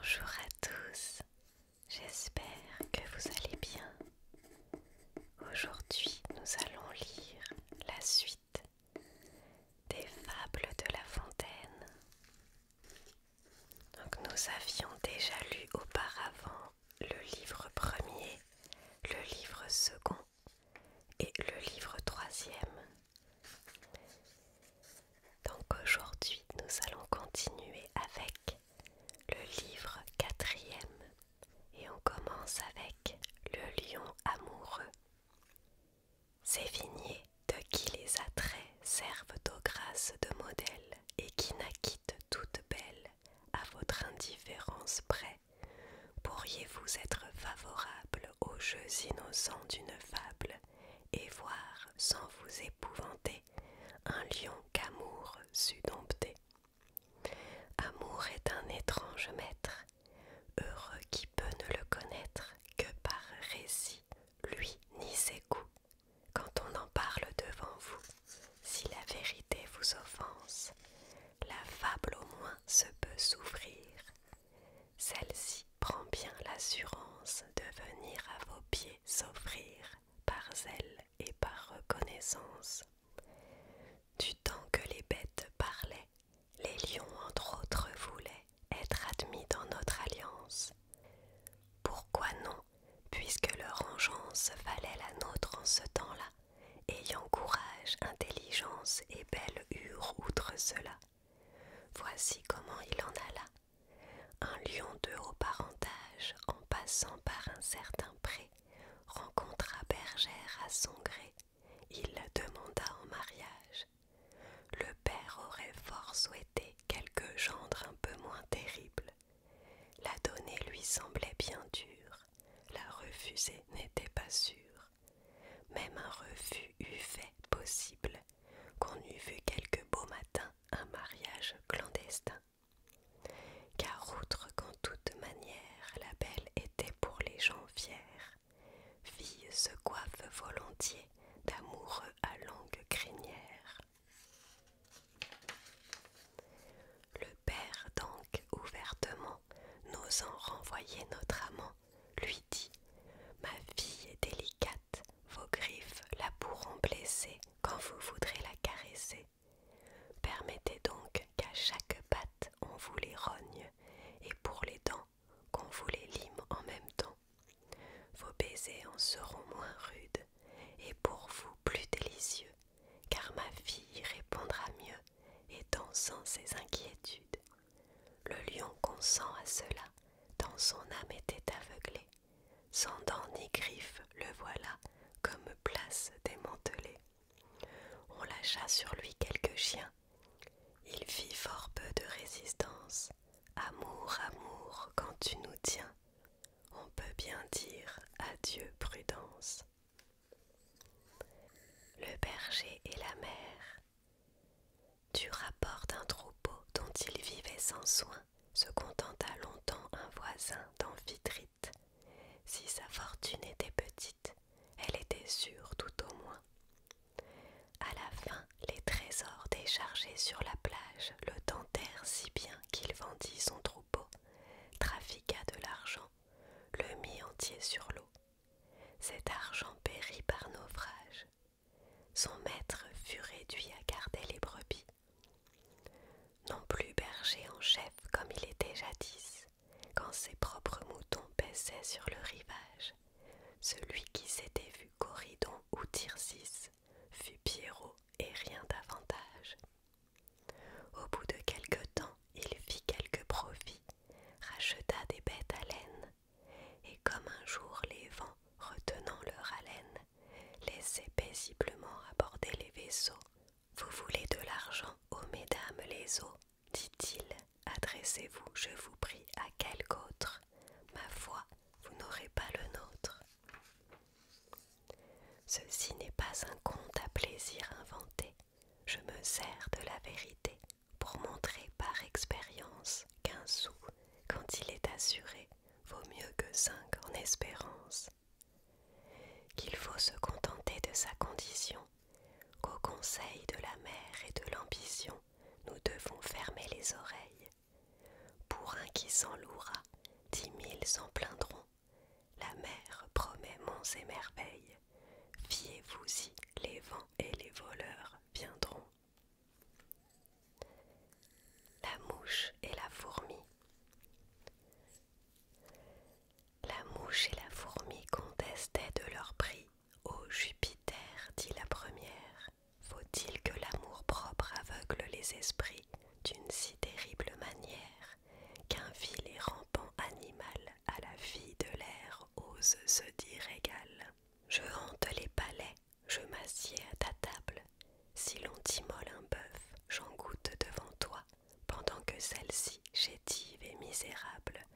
Bonjour à tous, j'espère que vous allez bien. Aujourd'hui, nous allons lire la suite des fables de La Fontaine. Donc, nous avions déjà lu auparavant le livre premier, le livre second et le livre troisième. Donc aujourd'hui, nous allons continuer avec le livre quatrième et on commence avec le lion amoureux. Sévigné, de qui les attraits servent aux grâces de modèle et qui naquîtes toute belle, à votre indifférence près, pourriez-vous être favorable aux jeux innocents d'une fable et voir, sans vous épouvanter, un lion qu'amour sut dompter. Amour est un étrange maître, heureux qui peut ne le connaître que par récit, lui ni ses coups. Quand on en parle devant vous, si la vérité vous offense, la fable au moins se peut souffrir. Celle-ci prend bien l'assurance de venir à vos pieds s'offrir par zèle et par reconnaissance. Du temps que les bêtes parlaient, les lions entre autres voulaient être admis dans notre alliance. Pourquoi non, puisque leur engeance valait la nôtre en ce temps-là, ayant courage, intelligence et belle hure outre cela. Voici comment il en alla. Un lion de haut parentage, en passant par un certain pré, rencontra bergère à son gré. Il la demanda en mariage. Le père aurait fort souhaité quelque gendre un peu moins terrible. La donner lui semblait bien dure, la refuser n'était pas sûr. Même un refus eût fait possible qu'on eût vu quelque beau matin un mariage clandestin. Car outre qu'en toute manière la belle était pour les gens fiers, fille se coiffe volontiers d'amoureux à longue crinière. Le père donc ouvertement, n'osant renvoyer notre amant, lui dit: ma fille est délicate, vos griffes la pourront blesser quand vous voudrez la caresser. Permettez donc qu'à chaque patte on vous les rogne, et pour les dents qu'on vous les lime en même temps. Vos baisers en seront moins rudes, et pour vous plus délicieux, car ma fille répondra mieux, étant sans ses inquiétudes. Le lion consent à cela, tant son âme était aveuglée. Sans dents ni griffes, le voilà, comme place démantelée. On lâcha sur lui quelques chiens. Il fit fort peu de résistance. Amour, amour, quand tu nous tiens, on peut bien dire adieu prudence. Le berger et la mère. Du rapport d'un troupeau dont il vivait sans soin, se contenta longtemps un voisin d'Amphitrite. Si sa fortune était petite, elle était sûre tout au moins. À la fin, les trésors déchargés sur la plage le tentèrent si bien qu'il vendit son troupeau, trafiqua de l'argent, le mit entier sur l'eau. Cet argent périt par naufrage. Son maître fut réduit à garder les brebis. Non plus berger en chef comme il était jadis, quand ses propres moutons paissaient sur le rivage. Celui qui s'était vu Coridon ou Tircis fut Pierrot et rien davantage. Au bout de quelque temps, il fit quelques profits, racheta des bêtes à laine, et comme un jour les vents, retenant leur haleine, laissaient paisiblement aborder les vaisseaux. Vous voulez de l'argent, ô mesdames les eaux, dit-il, adressez-vous, je vous prie, à quelque autre. Ma foi, vous n'aurez pas le nôtre. Ceci n'est pas un conte à plaisir inventé. Je me sers de la vérité pour montrer par expérience qu'un sou, quand il est assuré, vaut mieux que 5 en espérance. Qu'il faut se contenter de sa condition, qu'au conseil de la mère et de l'ambition, nous devons fermer les oreilles. Pour un qui s'en louera, ils s'en plaindront. La mer promet monts et merveilles. Fiez-vous-y, les vents et les voleurs viendront. La mouche et la fourmi. La mouche et la fourmi contestaient de leur prix. Ô Jupiter, dit la première, faut-il que l'amour-propre aveugle les esprits d'une si terrible manière qu'un vil et rampant animal à la fille de l'air ose se dire égal? Je hante les palais, je m'assieds à ta table. Si l'on t'immole un bœuf, j'en goûte devant toi, pendant que celle-ci, chétive et misérable,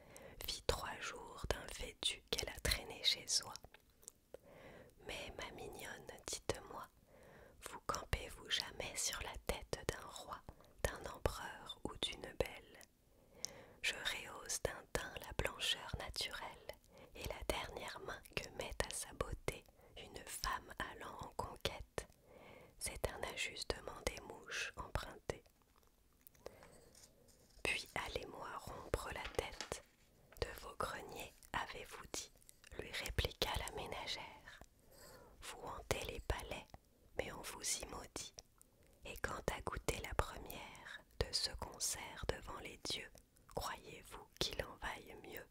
vit 3 jours d'un fétu qu'elle a traîné chez soi. Mais ma mignonne, dites-moi, vous campez-vous jamais sur la tête d'un roi, d'un empereur ou d'une belle? Je rehausse d'un teint la blancheur naturelle et la dernière main que met à sa beauté une femme allant en conquête. C'est un ajustement des mouches emprunté. Puis allez-moi rompre la tête. De vos greniers, avez-vous dit, lui répliqua la ménagère. Vous hantez les palais, mais on vous y maudit. Et quant à goûter la première de ce concert devant les dieux, croyez-vous qu'il en vaille mieux?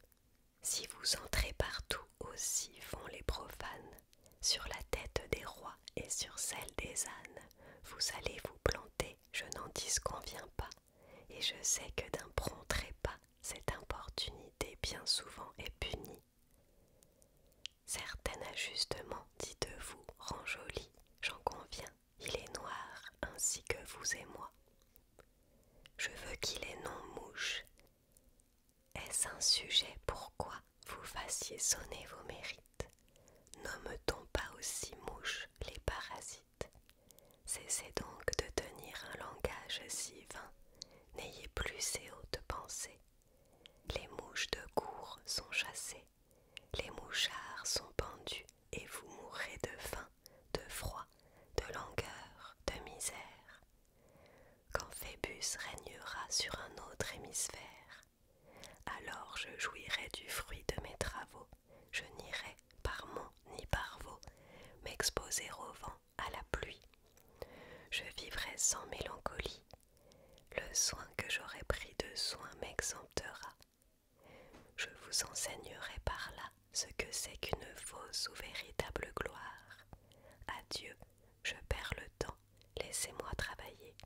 Si vous entrez partout, aussi font les profanes, sur la tête des rois et sur celle des ânes, vous allez vous planter, je n'en disconviens pas, et je sais que d'un prompt trépas, cette importunité bien souvent est punie. Certain ajustement, dites-vous, rend joli, j'en conviens, il est noir, ainsi que vous et moi. Je veux qu'il ait nom mouche. Est-ce un sujet pourquoi vous fassiez sonner vos mérites? Nomme-t-on pas aussi mouche les parasites? Cessez donc de tenir un langage si vain, n'ayez plus ces hautes pensées. Les mouches de cour sont chassées, les mouchards sont pendus, et vous mourrez de faim, de froid, de langueur, de misère. Quand Phébus régnera sur un autre hémisphère, alors je jouirai du fruit de mes travaux, je n'irai par mont ni par vaux m'exposer au vent, à la pluie. Je vivrai sans mélancolie, le soin que j'aurai pris de soin m'exemptera. Je vous enseignerai par là ce que c'est qu'une fausse ou véritable gloire. Adieu, je perds le temps, laissez-moi travailler.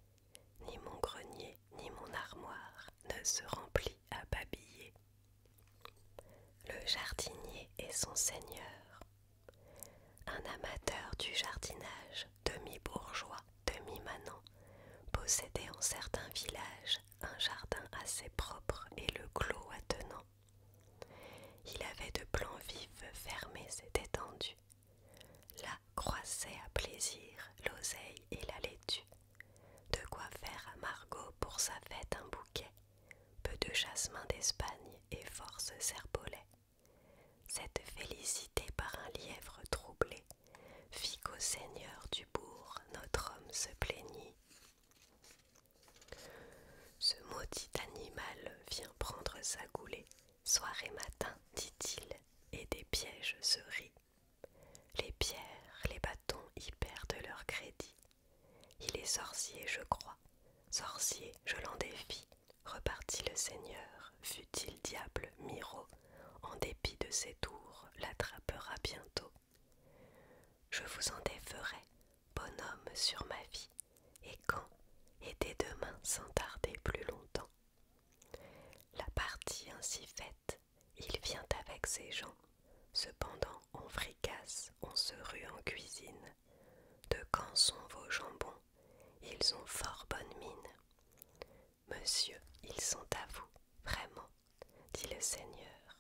Ni mon grenier, ni mon armoire ne se remplit à babiller. Le jardinier est son seigneur. Un amateur du jardinage, demi-bourgeois, demi-manant, possédait en certains villages un jardin assez propre et le clos attenant. Il avait de plans vifs fermés et étendus. Là croissaient à plaisir l'oseille et la laitue. De quoi faire à Margot pour sa fête un bouquet, peu de jasmin d'Espagne et force serpolet. Cette félicité par un lièvre troublé fit qu'au seigneur du bourg notre homme se plaignit. Ce maudit animal vient prendre sa goulée, soir et matin, dit-il, et des pièges se rit. Les pierres, les bâtons y perdent leur crédit. Il est sorcier, je crois. Sorcier, je l'en défie, repartit le seigneur, fût-il diable Miro, en dépit de ses tours, l'attrapera bientôt. Je vous en déferai, bonhomme sur ma vie, et quand, et dès demain sans tarder plus longtemps. La partie ainsi faite, il vient avec ses gens, cependant on fricasse, on se rue en cuisine. De quand sont vos jambons? Ils ont fort bonne mine. Monsieur, ils sont à vous, vraiment, dit le seigneur,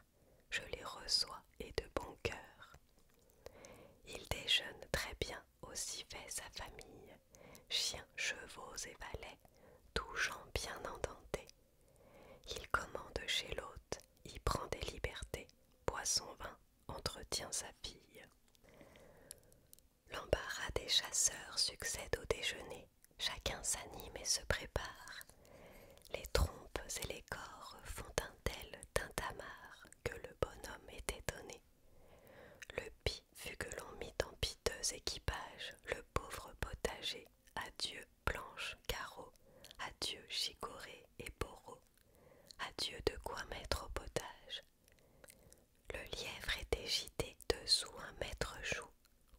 je les reçois et de bon cœur. Il déjeune très bien, aussi fait sa famille, chiens, chevaux et valets, tous gens bien endentés. Il commande chez l'hôte, y prend des libertés, boit son vin, entretient sa fille. L'embarras des chasseurs succède au déjeuner, chacun s'anime et se prépare. Les trompes et les cors font un tel tintamarre que le équipages, le pauvre potager. Adieu planche, carreau, adieu chicorée et bourreau. Adieu de quoi mettre au potage. Le lièvre était gîté dessous un maître joug.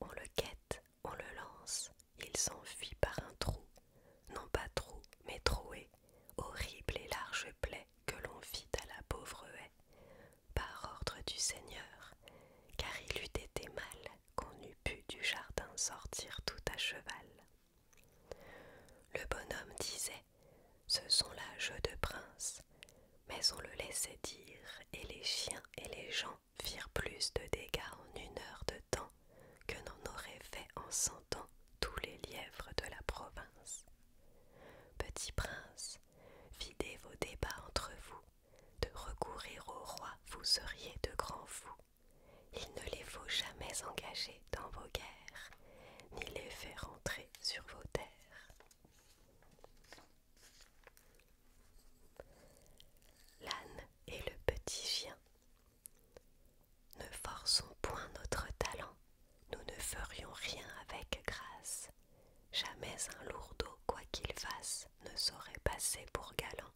On le guette, on le lance, il s'enfuit par un trou. Non pas trou, mais trouée, horrible et large plaie que l'on fit à la pauvre haie, par ordre du Seigneur, car il eût été mal qu'on eût pu du jardin sortir tout à cheval. Le bonhomme disait, ce sont là jeux de prince, mais on le laissait dire, et les chiens et les gens firent plus de dégâts en 1 heure de temps que n'en auraient fait en 100 ans tous les lièvres de la province. Petit prince, videz vos débats entre vous, de recourir au roi vous seriez de grands fous. Il ne les faut jamais engager dans vos guerres, ni les faire entrer sur vos terres. L'âne et le petit chien. Ne forçons point notre talent, nous ne ferions rien avec grâce. Jamais un lourdeau, quoi qu'il fasse, ne saurait passer pour galant.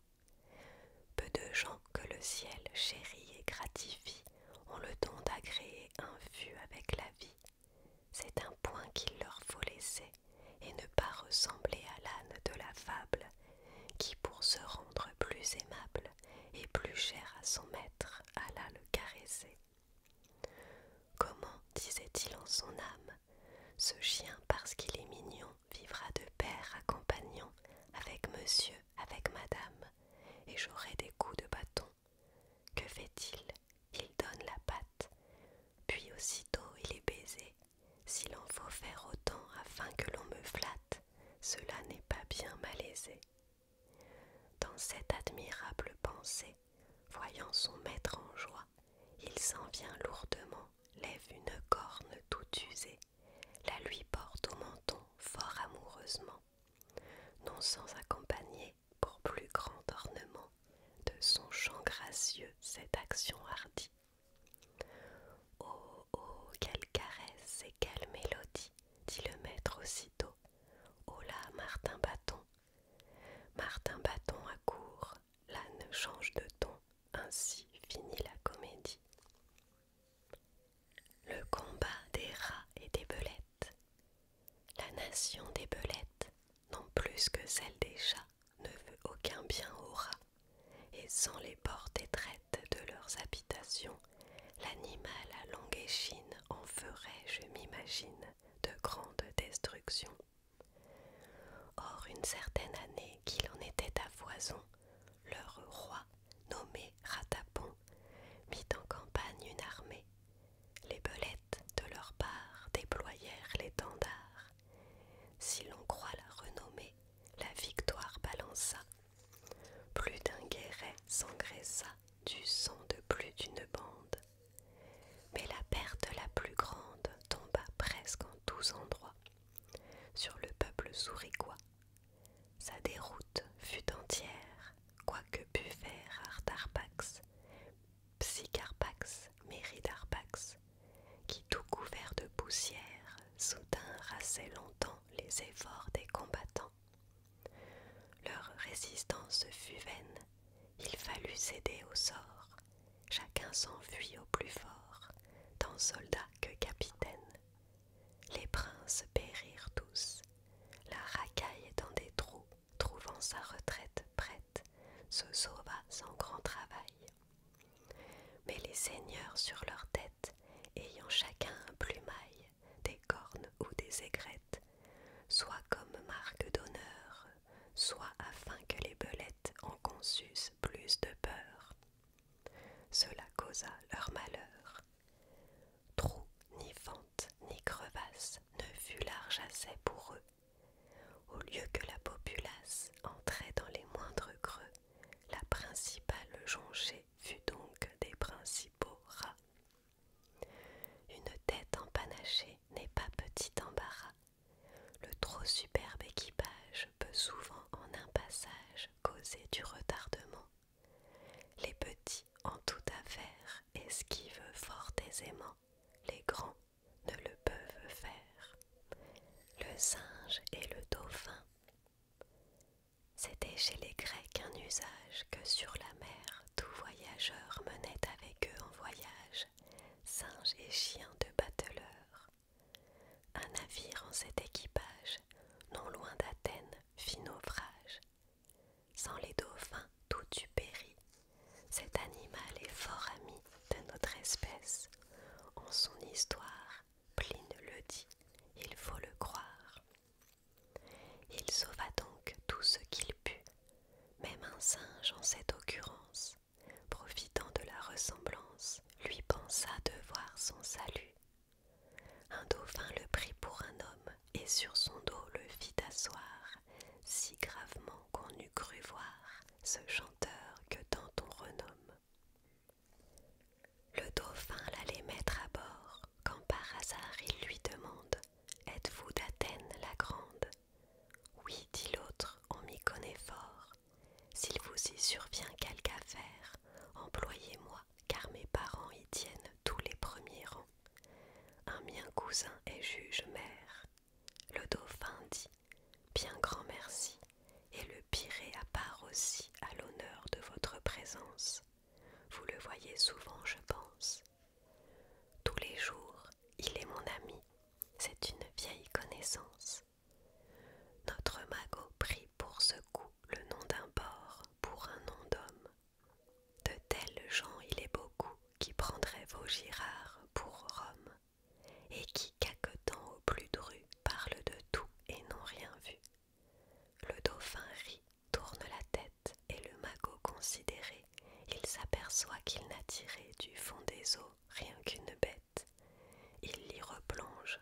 Peu de gens que le ciel chérit et gratifie ont le don d'agréer un fût avec la vie. C'est un point qu'il leur faut laisser et ne pas ressembler à l'âne de la fable, qui pour se rendre plus aimable et plus cher à son maître alla le caresser. Comment, disait-il en son âme, ce chien, parce qu'il est mignon, vivra de pair à compagnon avec monsieur, avec madame, et j'aurai des coups de bâton. Que fait-il? Il donne la patte, puis aussitôt il est baisé. S'il en faut faire autant afin que l'on me flatte, cela n'est pas bien malaisé. Dans cette admirable pensée, voyant son maître en joie, il s'en vient lourdement, lève une corne toute usée, la lui porte au menton fort amoureusement, non sans accompagner, pour plus grand ornement, de son chant gracieux cette action hardie. Oh, oh, quelle caresse et quelle mélodie, dit le maître aussitôt. Oh là, Martin Bâton. Martin Bâton accourt, l'âne change de ton, ainsi finit la comédie. Le combat des rats et des belettes. La nation des belettes, non plus que celle des chats, ne veut aucun bien aux rats, et sans les portes et traites de leurs habitations, l'animal à longue échine en ferait, je m'imagine, de grandes destructions. Or, une certaine année qu'il en était à foison, leur roi, nommé Ratapon, mit en campagne une armée. Les belettes, de leur part, déployèrent l'étendard. Si l'on croit la renommée, la victoire balança. Plus d'un guéret s'engraissa du sang de plus d'une bande. Mais la perte la plus grande tomba presque en tous endroits, sur le peuple souriquois. Sa déroute fut entière, quoique put faire Artarpax, Psycharpax, Méridarpax, qui tout couvert de poussière soutinrent assez longtemps les efforts des combattants. Leur résistance fut vaine, il fallut céder au sort, chacun s'enfuit au plus fort, tant soldats que capitaines. Les princes périrent tous, la racaille dans des trous, trouvant sa retraite prête, se sauva sans grand travail. Mais les seigneurs sur leur tête, ayant chacun un plumail, des cornes ou des aigrettes, soit comme marque d'honneur, soit afin que les belettes en conçussent plus de peur. Cela causa leur malheur. Trou, ni fente, ni crevasse ne fut large assez pour eux. Au lieu que la populace entrait dans les moindres creux, la principale jonchée fut donc des principaux rats. Une tête empanachée n'est pas petit embarras, usage que sur la mer tout voyageur menait avec eux en voyage, singes et chiens de bateleurs. Un navire en cet équipage, non loin d'Athènes, fit naufrage. Sans les dauphins, tout eût péri. Cet animal est fort ami de notre espèce. En son histoire, Pline le dit, il faut le croire. Il sauva donc tout ce qu'il put, même un singe en cette occurrence, profitant de la ressemblance, lui pensa devoir son salut. Un dauphin le prit pour un homme et sur son dos le fit asseoir, si gravement qu'on eût cru voir ce chanteur que tant on renomme. Le dauphin l'allait mettre à bord, quand par hasard il lui demande « Êtes-vous d'Athènes la grande ?» « Oui, dit l'autre, on m'y connaît fort. S'il vous y survient quelque affaire, employez-moi, car mes parents y tiennent tous les premiers rangs. Un mien cousin est juge maire. » Le dauphin dit « Bien grand merci, et le piré à part aussi à l'honneur de votre présence. Vous le voyez souvent, je pense. Tous les jours, il est mon ami, c'est une vieille connaissance. » Notre magot prit pour ce coup le nom d'un port pour un nom d'homme. De tels gens il est beaucoup qui prendraient vos girards pour Rome, et qui caquetant au plus dru parlent de tout et n'ont rien vu. Le dauphin rit, tourne la tête, et le magot considéré, il s'aperçoit qu'il n'a tiré du fond des eaux rien qu'une bête. Il l'y replonge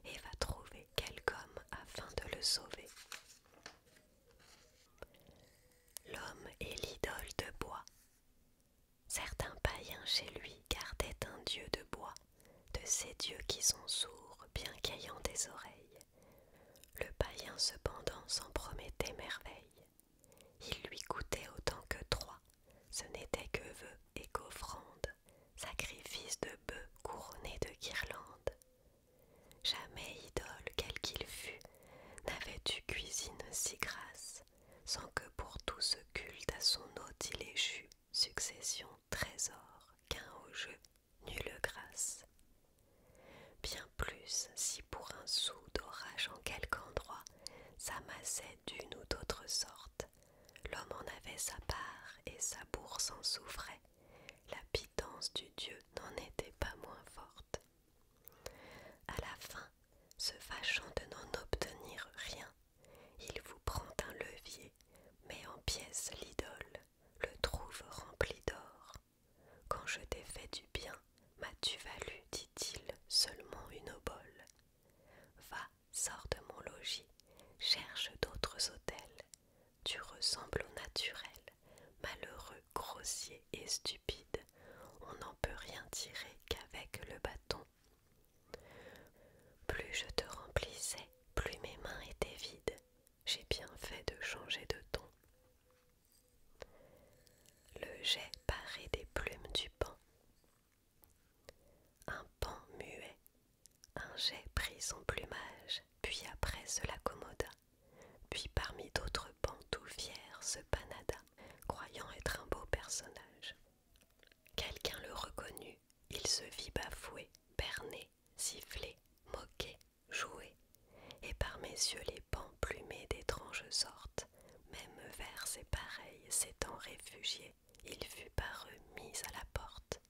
et va trouver quelque homme afin de le sauver. L'homme est l'idole de bois. Certains païens chez lui gardaient un dieu de bois, de ces dieux qui sont sourds bien qu'ayant des oreilles. Le païen cependant s'en promettait merveille. Il lui coûtait autant que trois, ce n'était que vœux et qu'offrandes, sacrifice de bœufs couronnés de guirlandes. Jamais idole, quel qu'il fût, n'avait eu cuisine si grasse, sans que pour tout ce culte à son hôte il échut succession trésor qu'un au jeu nulle grâce. Bien plus, si pour un sou d'orage en quelque endroit s'amassait d'une ou d'autre sorte, l'homme en avait sa part et sa bourse en souffrait, la pitance du Dieu n'en était pas moins forte. À la fin, se fâchant de n'en obtenir rien, il vous prend un levier, met en pièces l'idole, le trouve rempli d'or. Quand je t'ai fait du bien, m'as-tu valu, dit-il, seulement une obole. Va, sors de mon logis, cherche d'autres hôtels. Tu ressembles au naturel, malheureux, grossier et stupide. On n'en peut rien tirer qu'avec le bâton. Plus je te remplissais, plus mes mains étaient vides. J'ai bien fait de changer de ton. Le jet paré des plumes du paon. Un paon muet. Un jet prit son plumage, puis après se l'accommoda. Puis parmi d'autres pans tout fier se panada, croyant être un beau personnage. Quelqu'un le reconnut, il se vit bafoué, berné, sifflé, moqué, joué, et par messieurs les pans plumés d'étranges sortes, même vers ses pareils s'étant réfugié, il fut par eux mis à la porte.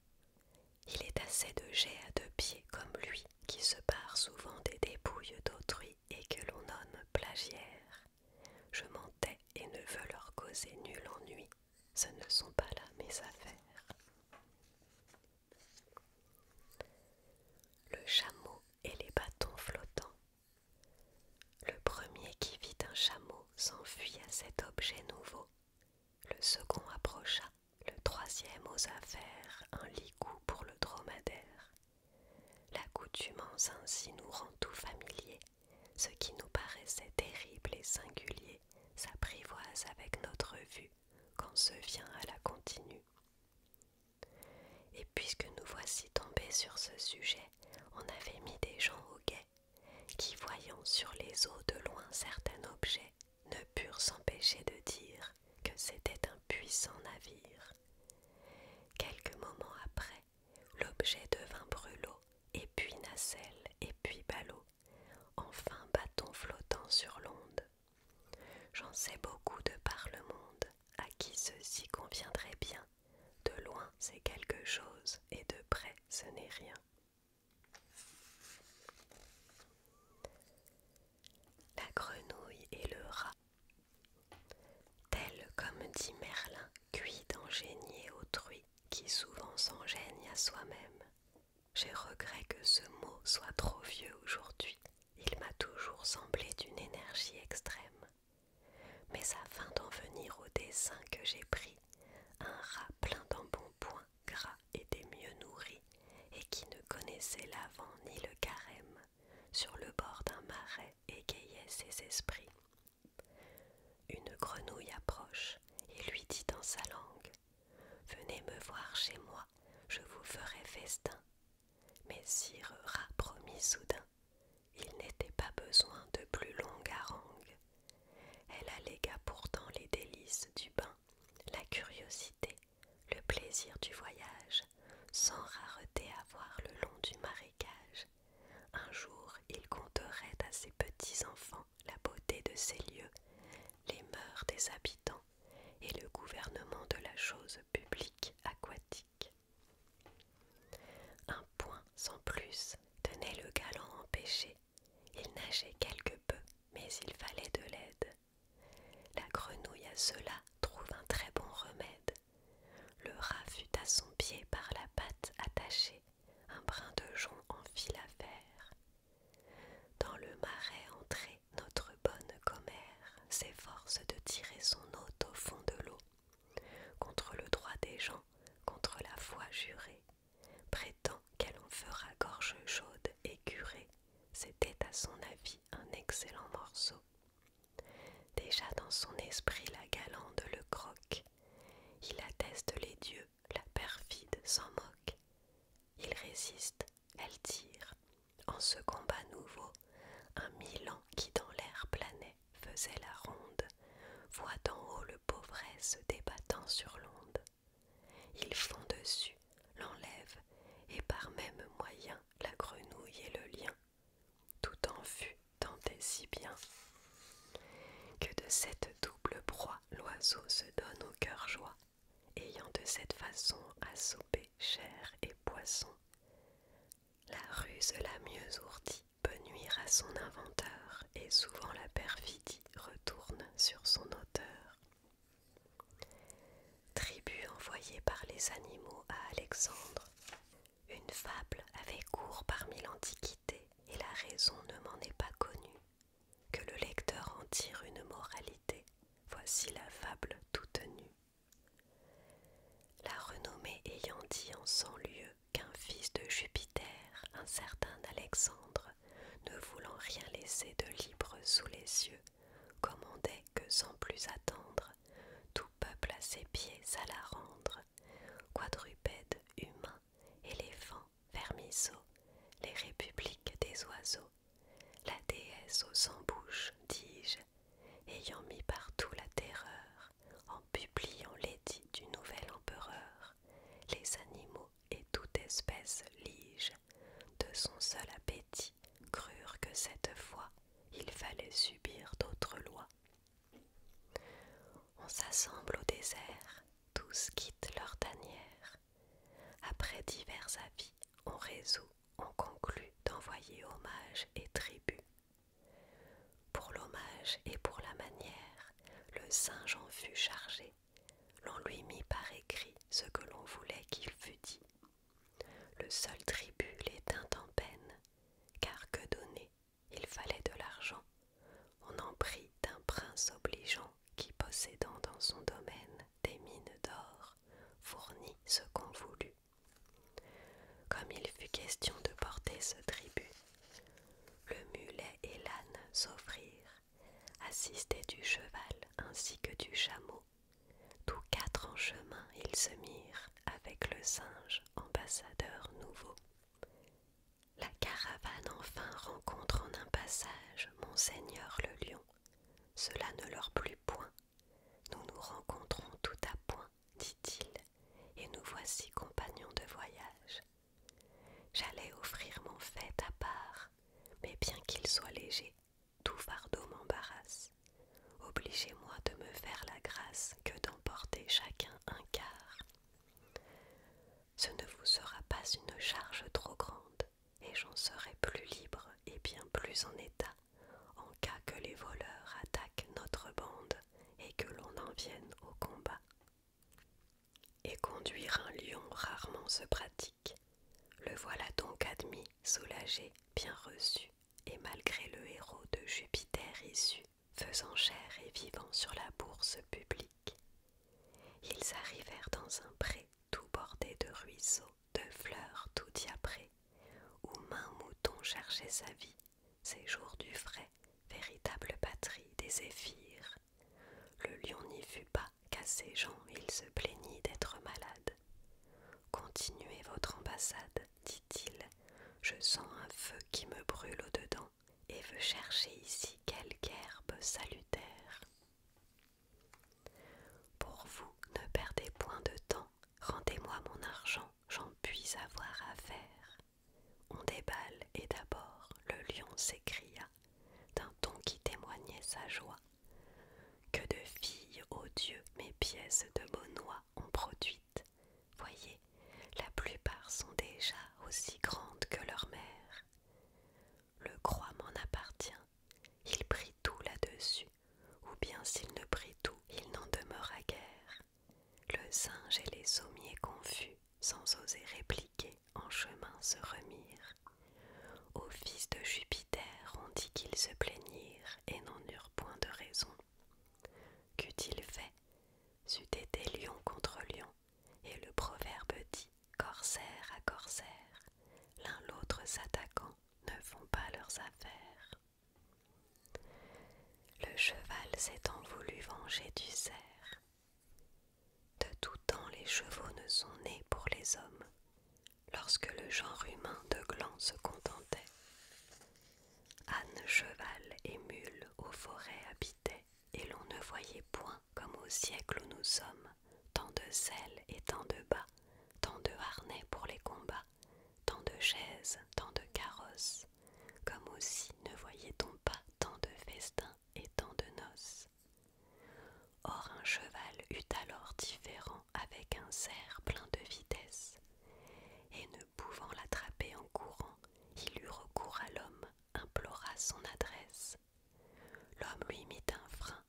Il est assez de jets à deux pieds comme lui, qui se pare souvent des dépouilles d'autrui et que l'on nomme plagiaires. Je m'en tais et ne veux leur causer nul ennui, ce ne sont pas là mes affaires. Le chameau et les bâtons flottants. Le premier qui vit un chameau s'enfuit à cet objet nouveau. Le second approcha, le troisième osa faire un licou pour le dromadaire. L'accoutumance ainsi nous rend tout familier. Ce qui nous paraissait terrible et singulier s'apprivoise avec notre vue quand se vient à la continue. Et puisque nous voici tombés sur ce sujet, on avait mis des gens au guet, qui voyant sur les eaux de loin certain objet, ne purent s'empêcher de dire que c'était un puissant navire. Quelques moments après, l'objet devint brûlot, et puis nacelle, et puis ballot, enfin bâton flottant sur l'onde. J'en sais beaucoup de par le monde, à qui ceci conviendrait bien. De loin c'est quelque chose, et de près ce n'est rien. La grenouille et le rat. Tel comme dit Merlin, cuit dans génier autrui, qui souvent s'engêne à soi-même. J'ai regret que ce mot soit trop vieux aujourd'hui, il m'a toujours semblé d'une énergie extrême. Mais afin d'en venir au dessein que j'ai pris, un rat plein d'embonpoint, gras et des mieux nourris, et qui ne connaissait l'avant ni le carême, sur le bord d'un marais égayait ses esprits. Une grenouille approche et lui dit en sa langue: « Venez me voir chez moi, je vous ferai festin. » Mais sire rat promit soudain, il n'était pas besoin de plus longue harangue. Elle allégua pourtant les délices du bain, la curiosité, le plaisir du voyage, sans rareté à voir le long du marécage. Un jour, il conterait à ses petits-enfants la beauté de ces lieux, les mœurs des habitants et le gouvernement de la chose publique aquatique. Un point sans plus tenait le galant empêché. Il nageait quelque peu, mais il fallait de l'aide. La grenouille à cela trouve un très bon remède. Le rat fut à son pied par la patte attaché, un brin de jonc en fit l'affaire. Dans le marais entré, notre bonne commère s'efforce de tirer son hôte au fond de l'eau. Contre le droit des gens, contre la foi jurée, prétend qu'elle en fera gorge chaude et curée. C'était à son avis un excellent morceau. Déjà dans son esprit la galande le croque. Il atteste les dieux, la perfide s'en moque. Il résiste, elle tire. En ce combat nouveau, un milan qui dans l'air planait faisait la ronde, voit d'en haut le pauvret se débattant sur l'onde. Ils font dessus, l'enlèvent, et par même moyen la grenouille et le lien. Tout en vue tentait si bien que de cette double proie l'oiseau se donne au cœur joie, ayant de cette façon assoupé chair et poisson. La ruse la mieux ourdie peut nuire à son inventeur, et souvent la perfidie retourne sur son auteur. Tribut envoyée par les animaux à Alexandre. Une fable avait cours parmi l'Antiquité, et la raison ne m'en est pas connue. Que le lecteur en tire une moralité, voici la fable toute nue. La renommée ayant dit en 100 lieues qu'un fils de Jupiter, un certain Alexandre, ne voulant rien laisser de libre sous les cieux, commandait que sans plus attendre, tout peuple à ses pieds s'alla rendre, quadrupèdes, humains, éléphants, vermisseaux, les républiques des oiseaux, la déesse aux 100 bouches, dis-je, ayant mis partout la terreur, en publiant l'édit du nouvel empereur, les animaux et toute espèce lige, de son seul appétit, crurent que cette fois il fallait subir d'autres lois. On s'assemble au désert, tous quittent leur tanière. Après divers avis, on résout, on conclut d'envoyer hommage et tribut. Pour l'hommage et pour la manière, le singe en fut chargé. L'on lui mit par écrit ce que l'on voulait qu'il fût dit. Le seul tribut les tint en peine, car que donner, il fallait de l'argent. On en prit d'un prince obligeant qui, possédant dans son domaine des mines d'or, fournit ce qu'on voulut. Comme il fut question de porter ce tribut, le mulet et l'âne s'offrirent, assistés du cheval ainsi que du chameau. Tous quatre en chemin ils se mirent, avec le singe, ambassadeur nouveau. La caravane enfin rencontre en un passage Monseigneur le lion. Cela ne leur plut point, nous nous rencontrons tout à point. voici compagnon de voyage. J'allais offrir mon fait à part, mais bien qu'il soit léger, tout fardeau m'embarrasse. Obligez-moi de me faire la grâce que d'emporter chacun un quart. Ce ne vous sera pas une charge trop grande, et j'en serai plus libre et bien plus en état, en cas que les voleurs attaquent notre bande et que l'on en vienne au combat. Et conduire un lion rarement se pratique. Le voilà donc admis, soulagé, bien reçu, et malgré le héros de Jupiter issu, faisant chair et vivant sur la bourse publique. Ils arrivèrent dans un pré tout bordé de ruisseaux, de fleurs tout diaprées, où maint mouton cherchait sa vie, séjour du frais, véritable patrie des zéphyrs. Le lion n'y fut pas qu'à ces gens il se plaignit d'être malade. Continuez votre ambassade, dit-il, je sens un feu qui me brûle au-dedans et veux chercher ici quelque herbe salutaire. Pour vous, ne perdez point de temps, rendez-moi mon argent, j'en puis avoir affaire. On déballe et d'abord le lion s'écria, d'un ton qui témoignait sa joie. Que de filles, ô Dieu, mes pièces de Beaunois ont produites. Voyez, la plupart sont déjà aussi grandes que leur mère. Le croix m'en appartient, il prit tout là-dessus, ou bien s'il ne prit tout, il n'en demeura guère. Le singe et les sommiers confus, sans oser répliquer, en chemin se remirent. Au fils de Jupiter, on dit qu'ils se plaignirent et n'en eurent point de raison. Qu'eût-il fait? C'eût été lion contre lion, et le proverbe dit corsaire à corsaire, l'un l'autre s'attaquant ne font pas leurs affaires. Le cheval s'étant voulu venger du cerf. De tout temps les chevaux ne sont nés pour les hommes, lorsque le genre humain de glands se contentait. Âne, cheval et mule aux forêts habitaient, et l'on ne voyait point comme au siècle où nous sommes, tant de selles et tant de bas, tant de harnais pour les combats, tant de chaises, tant de carrosses, comme aussi ne voyait-on pas tant de festins et tant de noces. Or un cheval eut alors différent avec un cerf plein de vitesse, et ne pouvant l'attraper en courant, il eut recours à l'homme, implora son adresse. L'homme lui mit un frein,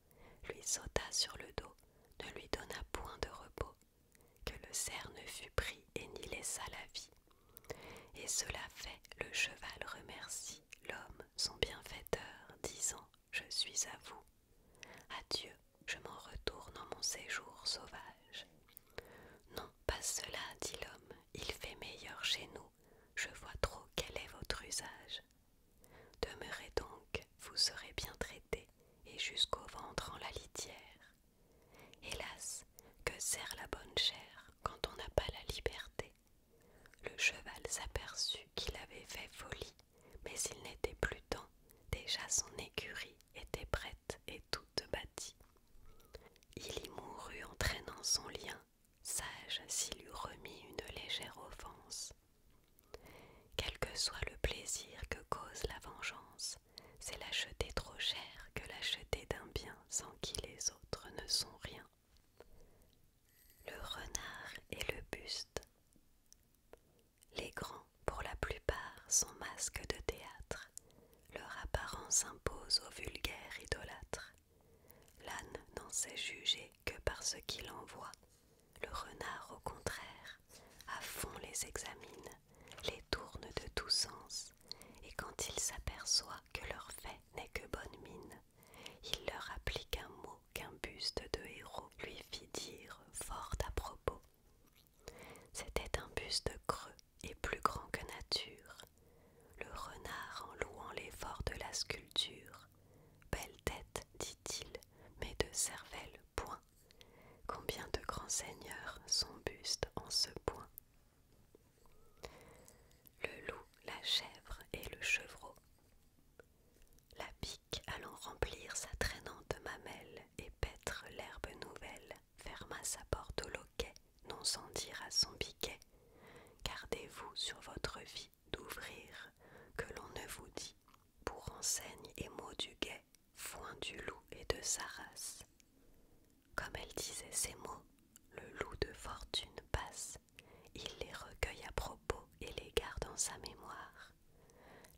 lui sauta sur le dos, ne lui donna point de repos, que le cerf ne fût pris et n'y laissa la vie. Et cela fait, le cheval remercie l'homme, son bienfaiteur, disant « Je suis à vous. Adieu, je m'en retourne en mon séjour sauvage. » Non, pas cela, dit l'homme, il fait meilleur chez nous, je vois trop quel est votre usage. Demeurez donc, vous serez bien traité, et jusqu'au ventre en la litière. Hélas, que sert la bonne chair quand on n'a pas la liberté? Le cheval s'aperçut qu'il avait fait folie, mais il n'était plus temps, déjà son écurie était prête et toute bâtie. Il y mourut en traînant son lien, sage s'il eût remis une légère offense. Quel que soit le plaisir que cause la vengeance, c'est l'acheter trop cher que l'acheter d'un bien sans qui les autres ne sont rien. Le renard et le buste. Les grands, pour la plupart, sont masques de théâtre. Leur apparence impose aux vulgaires idolâtres. L'âne n'en sait juger que par ce qu'il en voit. Le renard, au contraire, à fond les examine, les tourne de tous sens, et quand il s'aperçoit que leur fait n'est que bonne mine, il leur applique un mot qu'un buste de héros lui fit dire fort à propos. C'était un buste creux et plus grand que nature, le renard en louant l'effort de la sculpture. Belle tête, dit-il, mais de cervelle point. Combien de grands seigneurs sont bustes en ce point. Le loup, la chèvre et le chevreau. La pique allant remplir sa traînante mamelle et paître l'herbe nouvelle, ferma sa porte au loquet, non sans dire à son biquet. sa race. Comme elle disait ces mots, le loup de fortune passe. Il les recueille à propos et les garde en sa mémoire.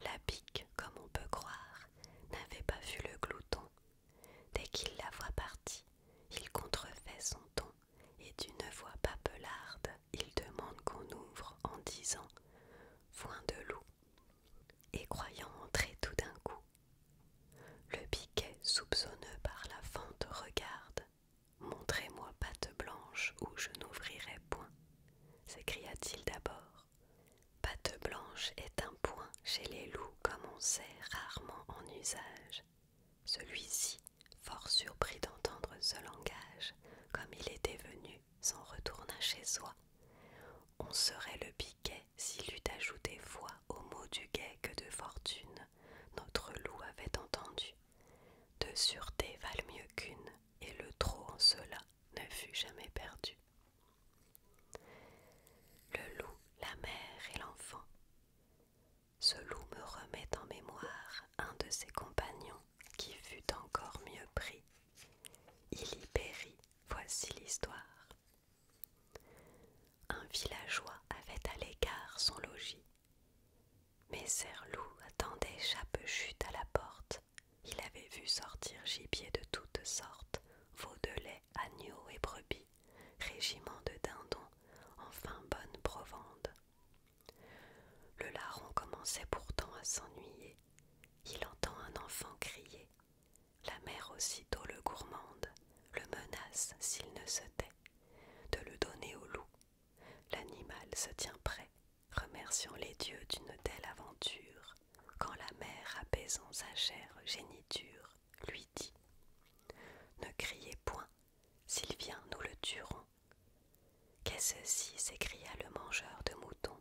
La bique, comme on peut croire, n'avait pas vu le glouton. Dès qu'il la voit partie, il contrefait son ton, et d'une voix papelarde, il demande qu'on ouvre en disant « Foin de loup », et croyant entrer tout d'un coup. Le biquet, soupçonneux par la fente, regarde. « Montrez-moi patte blanche ou je n'ouvrirai point », s'écria-t-il d'abord. Patte blanche est un point chez les loups comme on sait rarement en usage. Celui-ci, fort surpris d'entendre ce langage, comme il était venu, s'en retourna chez soi. On serait le biquet s'il eût ajouté foi au mot du guet que de fortune notre loup avait entendu. Deux sûretés valent mieux qu'une, et le trop en cela ne fut jamais perdu. Le loup, la mère et l'enfant. Ce loup me remet en mémoire un de ses compagnons qui fut encore mieux pris. Il y périt, voici l'histoire. Un villageois avait à l'écart son logis. Messer Loup attendait chape chute à la porte. Il avait vu sortir gibier de toutes sortes, veaux de lait, agneaux et brebis, régiment de dindons, enfin bonne provende. Le larron commençait pourtant à s'ennuyer. Il entend un enfant crier. La mère aussitôt le gourmande, le menace s'il ne se tait, de le donner au loup. L'animal se tient prêt, remerciant les dieux d'une telle aventure, quand la mère, apaisant sa chère géniture, lui dit « Ne criez point, s'il vient nous le tuerons. » Qu'est-ce-ci s'écria le mangeur de moutons.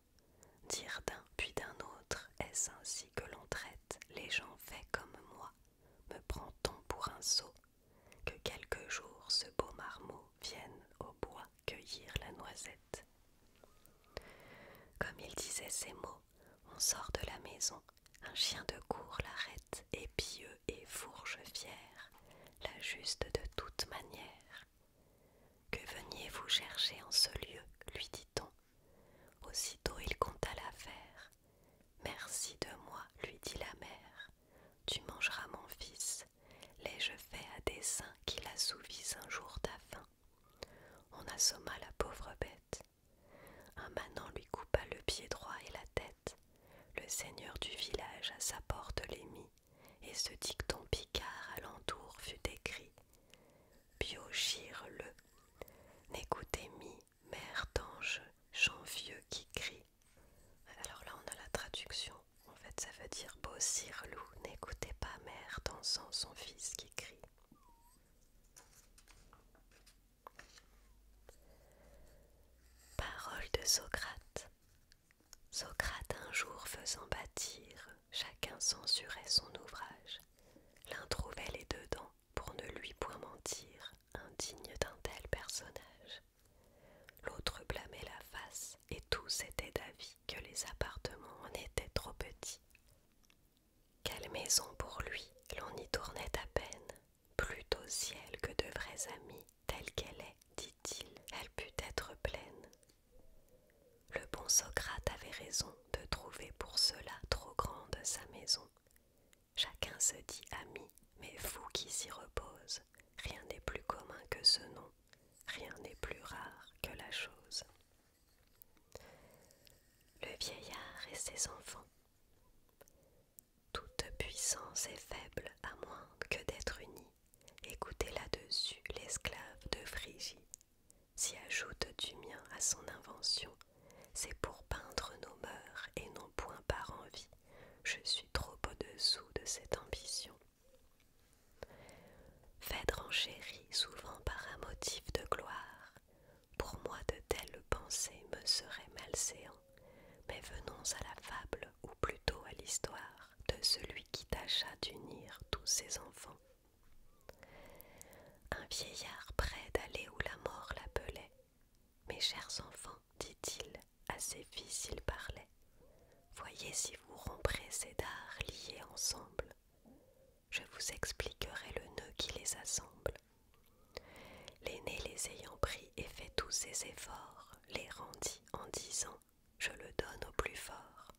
Dire d'un puis d'un autre, est-ce ainsi que l'on traite les gens faits comme moi? Me prend-on pour un sot? Que quelque jour ce beau marmot vienne au bois cueillir la noisette. Comme il disait ces mots, on sort de la maison. Un chien de cour l'arrête, épieux et fourche fier, la juste de toute manière. Que veniez-vous chercher en ce lieu, lui dit-on. Aussitôt il compta l'affaire. Merci de moi, lui dit la mère. Tu mangeras mon fils. L'ai-je fait à dessein qu'il assouvisse un jour ta faim? On assomma la pauvre bête. Un manant lui coupa le pied droit et la tête. Le seigneur du village à sa porte les mit, et ce dicton picard alentour fut écrit. Biochire-le, n'écoutez mi, mère d'ange, chant vieux qui crie. Alors là on a la traduction. En fait ça veut dire beau sire loup, n'écoutez pas mère dansant son fils qui crie. Parole de Socrate. Socrate un jour faisant bâtir, chacun censurait son ouvrage. L'un trouvait les dedans, pour ne lui point mentir, indigne d'un tel personnage. L'autre blâmait la face, et tous étaient d'avis que les appartements en étaient trop petits. Quelle maison pour lui, l'on y tournait à peine, plus au ciel que de vrais amis, telle qu'elle est, dit-il, elle put être pleine. Le bon Socrate avait raison de trouver pour cela trop grande sa maison. Chacun se dit ami, mais fou qui s'y repose. Rien n'est plus commun que ce nom, rien n'est plus rare que la chose. Le vieillard et ses enfants. Toute puissance est faible à moins que d'être unie. Écoutez là-dessus l'esclave de Phrygie. S'y ajoute du mien à son invention. C'est pour peindre nos mœurs et non point par envie. Je suis trop au-dessous de cette ambition. Phèdre enchérit souvent par un motif de gloire. Pour moi de telles pensées me seraient malséants. Mais venons à la fable, ou plutôt à l'histoire, de celui qui tâcha d'unir tous ses enfants. Un vieillard près d'aller où la mort l'appelait. Mes chers enfants, dit-il, à ses fils il parlait. Voyez si vous romprez ces dards liés ensemble. Je vous expliquerai le nœud qui les assemble. L'aîné les ayant pris et fait tous ses efforts, les rendit en disant « Je le donne au plus fort ».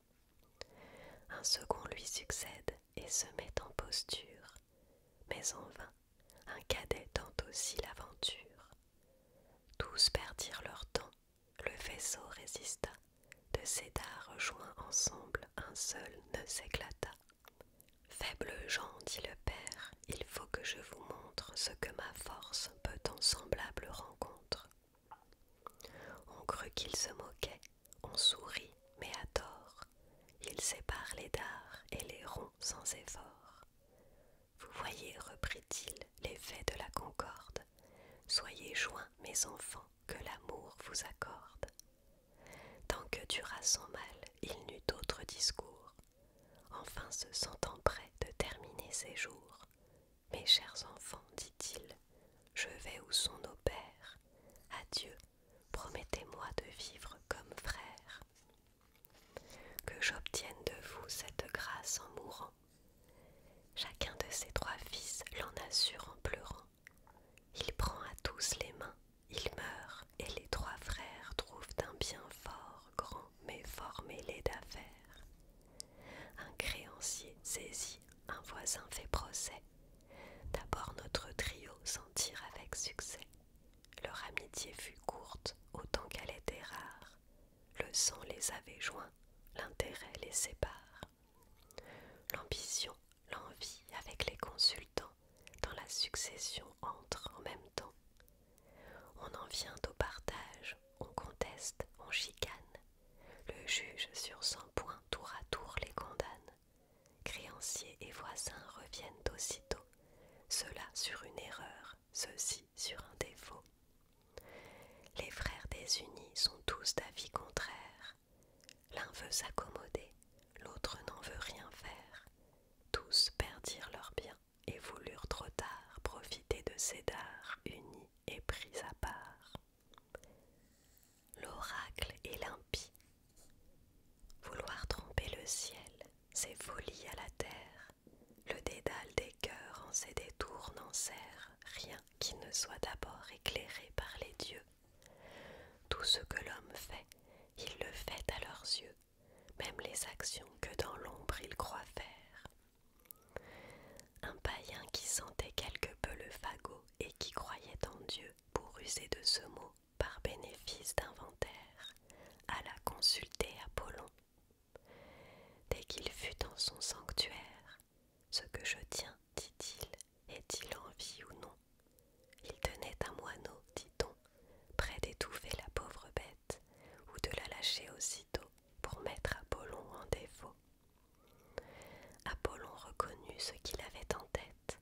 Un second lui succède et se met en posture, mais en vain, un cadet tente aussi l'aventure. Tous perdirent leur temps, le vaisseau résista, de ces dards joints ensemble, un seul ne s'éclata. Faibles gens, dit le père, il faut que je vous montre ce que ma force peut en semblable rencontre. On crut qu'il se moquait, on sourit, mais à tort. Il sépare les dards et les rompt sans effort. Vous voyez, reprit-il, l'effet de la concorde. Soyez joints, mes enfants, que l'amour vous accorde. Tant que dura son mal, il n'eut d'autre discours. Enfin se sentant prêt de terminer ses jours. Mes chers enfants, dit-il, je vais où sont nos pères. Adieu, promettez-moi de vivre comme frères. Que j'obtienne de vous cette grâce en mourant. Chacun de ses 3 fils l'en assure en pleurant. Il prend à tous les mains, il meurt, et les 3 frères trouvent un bien fort grand, mais fort mêlé d'affaires. Un créancier saisit, un voisin fait procès. D'abord notre trio s'en tire avec succès. Leur amitié fut courte, autant qu'elle était rare. Le sang les avait joints, l'intérêt les sépare. L'ambition, l'envie avec les consultants, dans la succession entrent en même temps. On en vient au partage, on conteste, on chicane. Le juge sur 100 points tour à tour les condamne. Créanciers et voisins reviennent aussitôt, ceux-là sur une erreur, ceux-ci sur un défaut. Les frères désunis sont tous d'avis contraires. L'un veut s'accommoder, l'autre n'en veut rien faire. Tous perdirent leurs biens et voulurent trop tard profiter de ces dards unis et pris à part. L'oracle est l'impie. Vouloir tromper le ciel, c'est folie à la terre. Le dédale des cœurs en ses détours n'en sert rien qui ne soit d'abord éclairé par les dieux. Tout ce que l'homme fait, il le fait à leurs yeux, même les actions que dans l'ombre il croit faire. Un païen qui sentait quelque peu le fagot et qui croyait en Dieu pour user de ce mot par bénéfice d'inventaire, alla consulter Apollon. Dès qu'il fut dans son sanctuaire, ce que je tiens, dit-il, est-il en vie ou non? Il tenait un moineau, dit-on, près d'étouffer la pauvre bête, ou de la lâcher aussitôt pour mettre Apollon en défaut. Apollon reconnut ce qu'il avait en tête.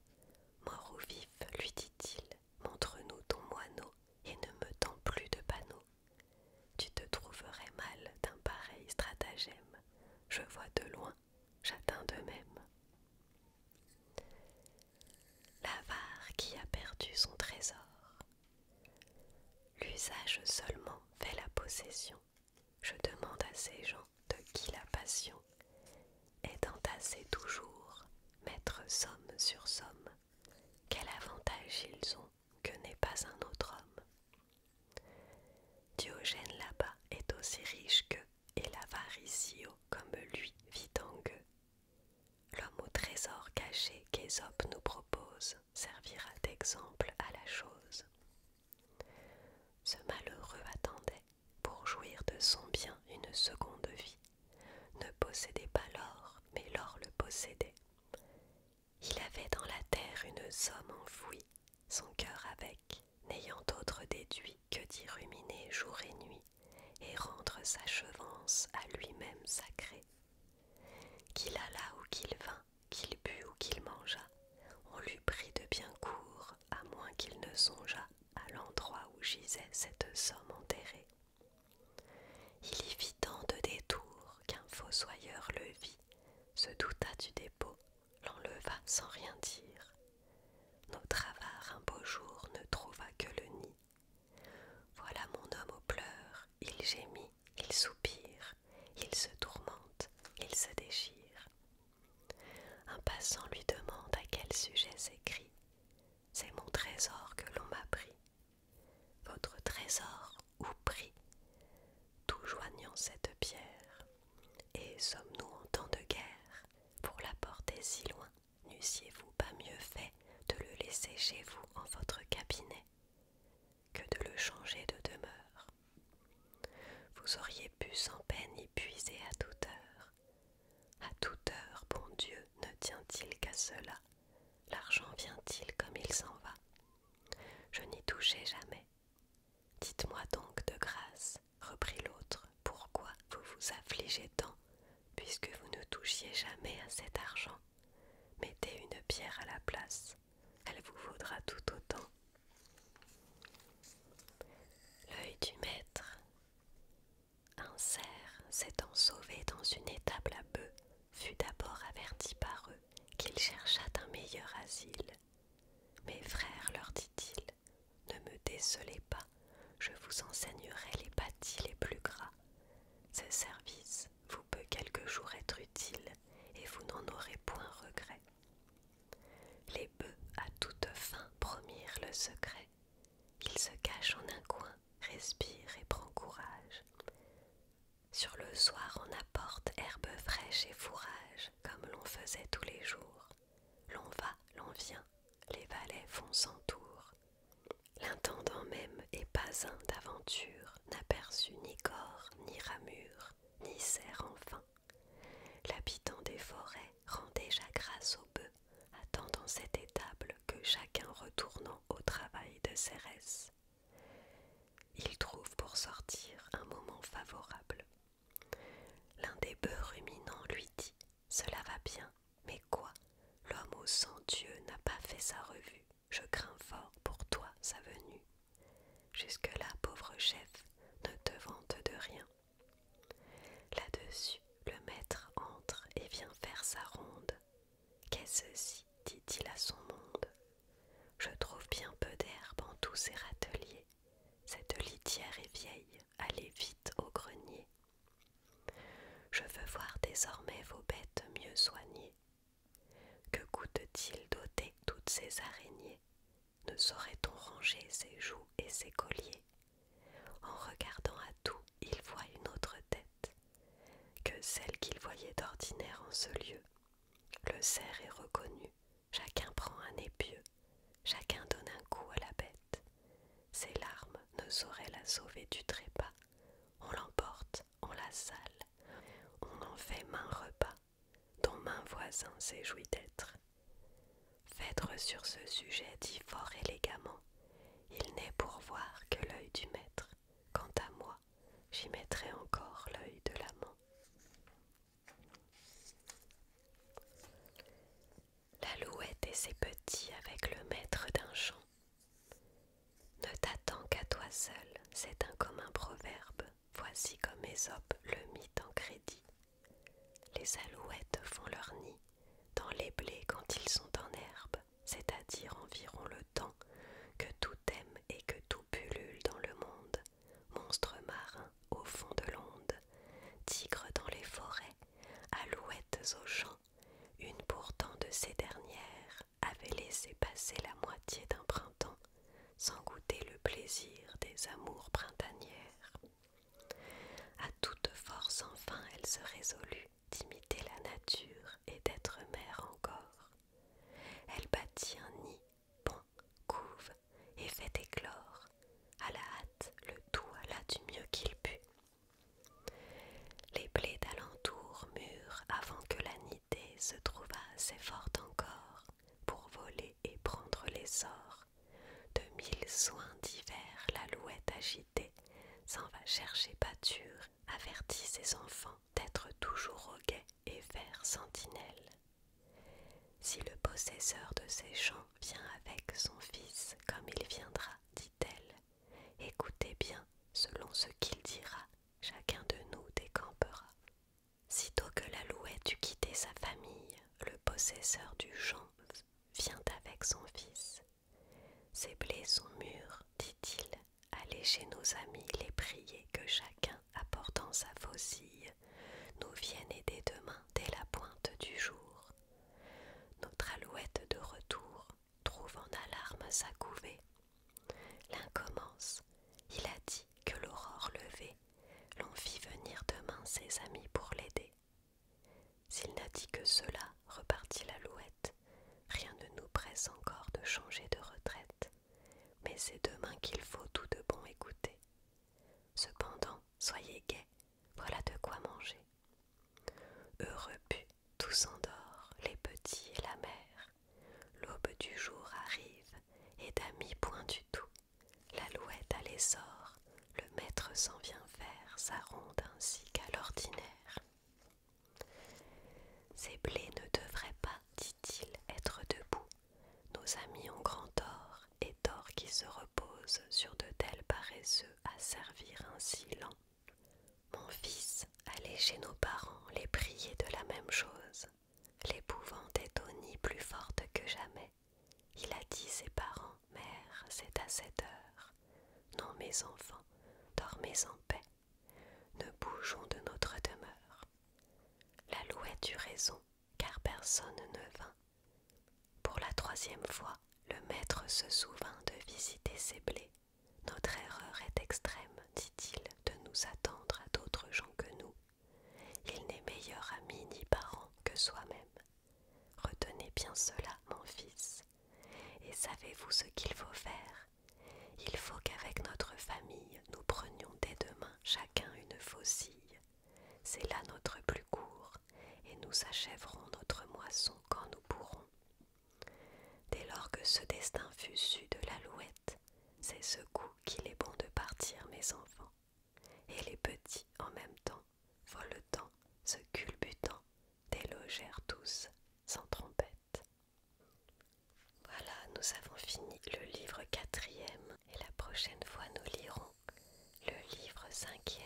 Mort ou vif, lui dit-il, montre-nous ton moineau et ne me tends plus de panneaux. Tu te trouverais mal d'un pareil stratagème. Je vois de loin, j'atteins de même. L'avare qui a perdu son trésor. L'usage seulement fait la possession. Je demande à ces gens de qui la passion est entassée toujours, mettre somme sur somme. Quel avantage ils ont que n'est pas un autre homme. Diogène là-bas est aussi riche qu'eux, et l'avare ici haut comme lui vit en gueux. L'homme au trésor caché qu'Ésope nous propose servira d'exemple à la chose. Ce malheureux attendait, pour jouir de son bien une seconde vie, ne possédait pas l'or, mais l'or le possédait. Il avait dans la terre une somme enfouie, son cœur avec, n'ayant autre déduit que d'y ruminer jour et nuit, et rendre sa chevance à lui-même sacrée. Qu'il allât ou qu'il vînt, qu'il but ou qu'il mangeât, on lui prit de bien court, à moins qu'il ne songeât à l'endroit où gisait cette somme enterrée. Il y fit tant de détours qu'un fossoyeur le vit, se douta du dépôt, l'enleva sans rien dire. Notre avare un beau jour ne trouva que le nid. Voilà mon homme aux pleurs, il gémit, il soupire, il se tourmente, il se déchire. Un passant lui demande à quel sujet s'écrie. trésor que l'on m'a pris, votre trésor ou prix, tout joignant cette pierre. Et sommes-nous en temps de guerre, pour la porter si loin, n'eussiez-vous pas mieux fait de le laisser chez vous en votre cabinet, que de le changer de demeure? Vous auriez pu sans peine y puiser à toute heure. À toute heure, bon Dieu, ne tient-il qu'à cela? L'argent vient-il comme il s'en va? Je n'y touchai jamais. Dites-moi donc de grâce, reprit l'autre, pourquoi vous vous affligez tant, puisque vous ne touchiez jamais à cet argent? Mettez une pierre à la place, elle vous vaudra tout autant. L'œil du maître. Un cerf, s'étant sauvé dans une étable à bœufs, fut d'abord averti par eux qu'il cherchât un meilleur asile. Mes frères, leur dit-il, ne me décelez pas, je vous enseignerai les bâtis les plus gras. Ce service vous peut quelque jour être utile, et vous n'en aurez point regret. Les bœufs à toute fin promirent le secret. Ils se cachent en un coin, respirent et prend courage. Sur le soir on apporte herbe fraîche et fourrage, comme l'on faisait tous les jours. L'on va, l'on vient, les valets font son tour. L'intendant même, et pas un d'aventure, n'aperçut ni corps, ni ramure, ni cerf enfin. L'habitant des forêts rend déjà grâce aux bœufs, attendant cette étable que chacun retournant au travail de Cérès. Il trouve pour sortir un moment favorable. L'un des bœufs ruminants lui dit « Cela va bien, mais quoi? L'homme au sang Dieu n'a pas fait sa revue. Je crains fort pour toi sa venue. Jusque-là, pauvre chef, ne te vante de rien. » Là-dessus, le maître entre et vient faire sa ronde. « Qu'est ceci? » dit-il à son monde. « Je trouve bien peu d'herbe en tous ces râteliers. Cette litière est vieille, allez vite au grenier. Je veux voir désormais vos bêtes mieux soignées. Que coûte-t-il d'ôter toutes ces araignées? Ne saurait-on ranger ses jougs et ses colliers? En regardant à tout, il voit une autre tête que celle qu'il voyait d'ordinaire en ce lieu. Le cerf est reconnu, chacun prend un épieu, chacun donne un coup à la bête. Ses larmes ne sauraient la sauver du trépas. On l'emporte, on la sale, on en fait maint repas, dont maint voisin s'éjouit d'être. Phèdre sur ce sujet dit fort élégamment, il n'est pour voir que l'œil du maître. Quant à moi, j'y mettrai encore l'œil de l'amant. L'alouette et ses petits avec le maître d'un champ. Ne t'attends qu'à toi seul, c'est un commun proverbe. Voici comme Ésope le mit en crédit. Les alouettes font leur nid dans les blés quand ils sont en herbe, c'est-à-dire environ le temps que tout aime et que tout pullule dans le monde. Monstres marins au fond de l'onde, tigres dans les forêts, alouettes aux champs, une pourtant de ces dernières avait laissé passer la moitié d'un printemps sans goûter le plaisir des amours printanières. À toute force enfin elle se résolut d'imiter la nature et d'être mère encore. Elle bâtit un nid, pond, couve et fait éclore. À la hâte, le tout alla du mieux qu'il put. Les blés d'alentour mûrent avant que la nidée se trouvât assez forte encore pour voler et prendre l'essor. De 1000 soins divers l'alouette agitée s'en va chercher pâture, avertit ses enfants d'être toujours au guet et faire sentinelle. Si le possesseur de ces champs vient avec son fils comme il viendra, dit-elle, écoutez bien, selon ce qu'il dira, chacun de nous décampera. Sitôt que l'alouette eut quitté sa famille, le possesseur du champ vient avec son fils. Ces blés sont mûrs, dit-il, allez chez nos amis les prier que chacun, apportant sa faucille, nous vienne aider demain dès la pointe du jour. Notre alouette de retour trouve en alarme sa couvée l'essor, le maître s'en vient faire sa ronde ainsi qu'à l'ordinaire. Ces blés ne devraient pas, dit-il, être debout. Nos amis ont grand tort, et tort qui se repose sur de tels paresseux à servir ainsi lent. Mon fils, allez chez nos parents les prier de la même chose. L'épouvante est au nid plus forte que jamais. Il a dit ses parents, mère, c'est à cette heure. Non, mes enfants, dormez en paix. Ne bougeons de notre demeure. L'alouette eut raison, car personne ne vint. Pour la 3e fois, le maître se souvint de visiter ses blés. Notre erreur est extrême, dit-il, de nous attendre à d'autres gens que nous. Il n'est meilleur ami ni parent que soi-même. Retenez bien cela, mon fils. Et savez-vous ce qu'il faut faire? Il faut qu'avec notre famille, nous prenions dès demain chacun une faucille. C'est là notre plus court, et nous achèverons notre moisson quand nous pourrons. Dès lors que ce destin fut su de l'alouette, c'est ce coup qu'il est bon de partir, mes enfants. Et les petits, en même temps, voletant, se culbutant, délogèrent tous, sans trompette. Voilà, nous avons fini le livre 4e, et la prochaine fois nous lirons le livre 5e.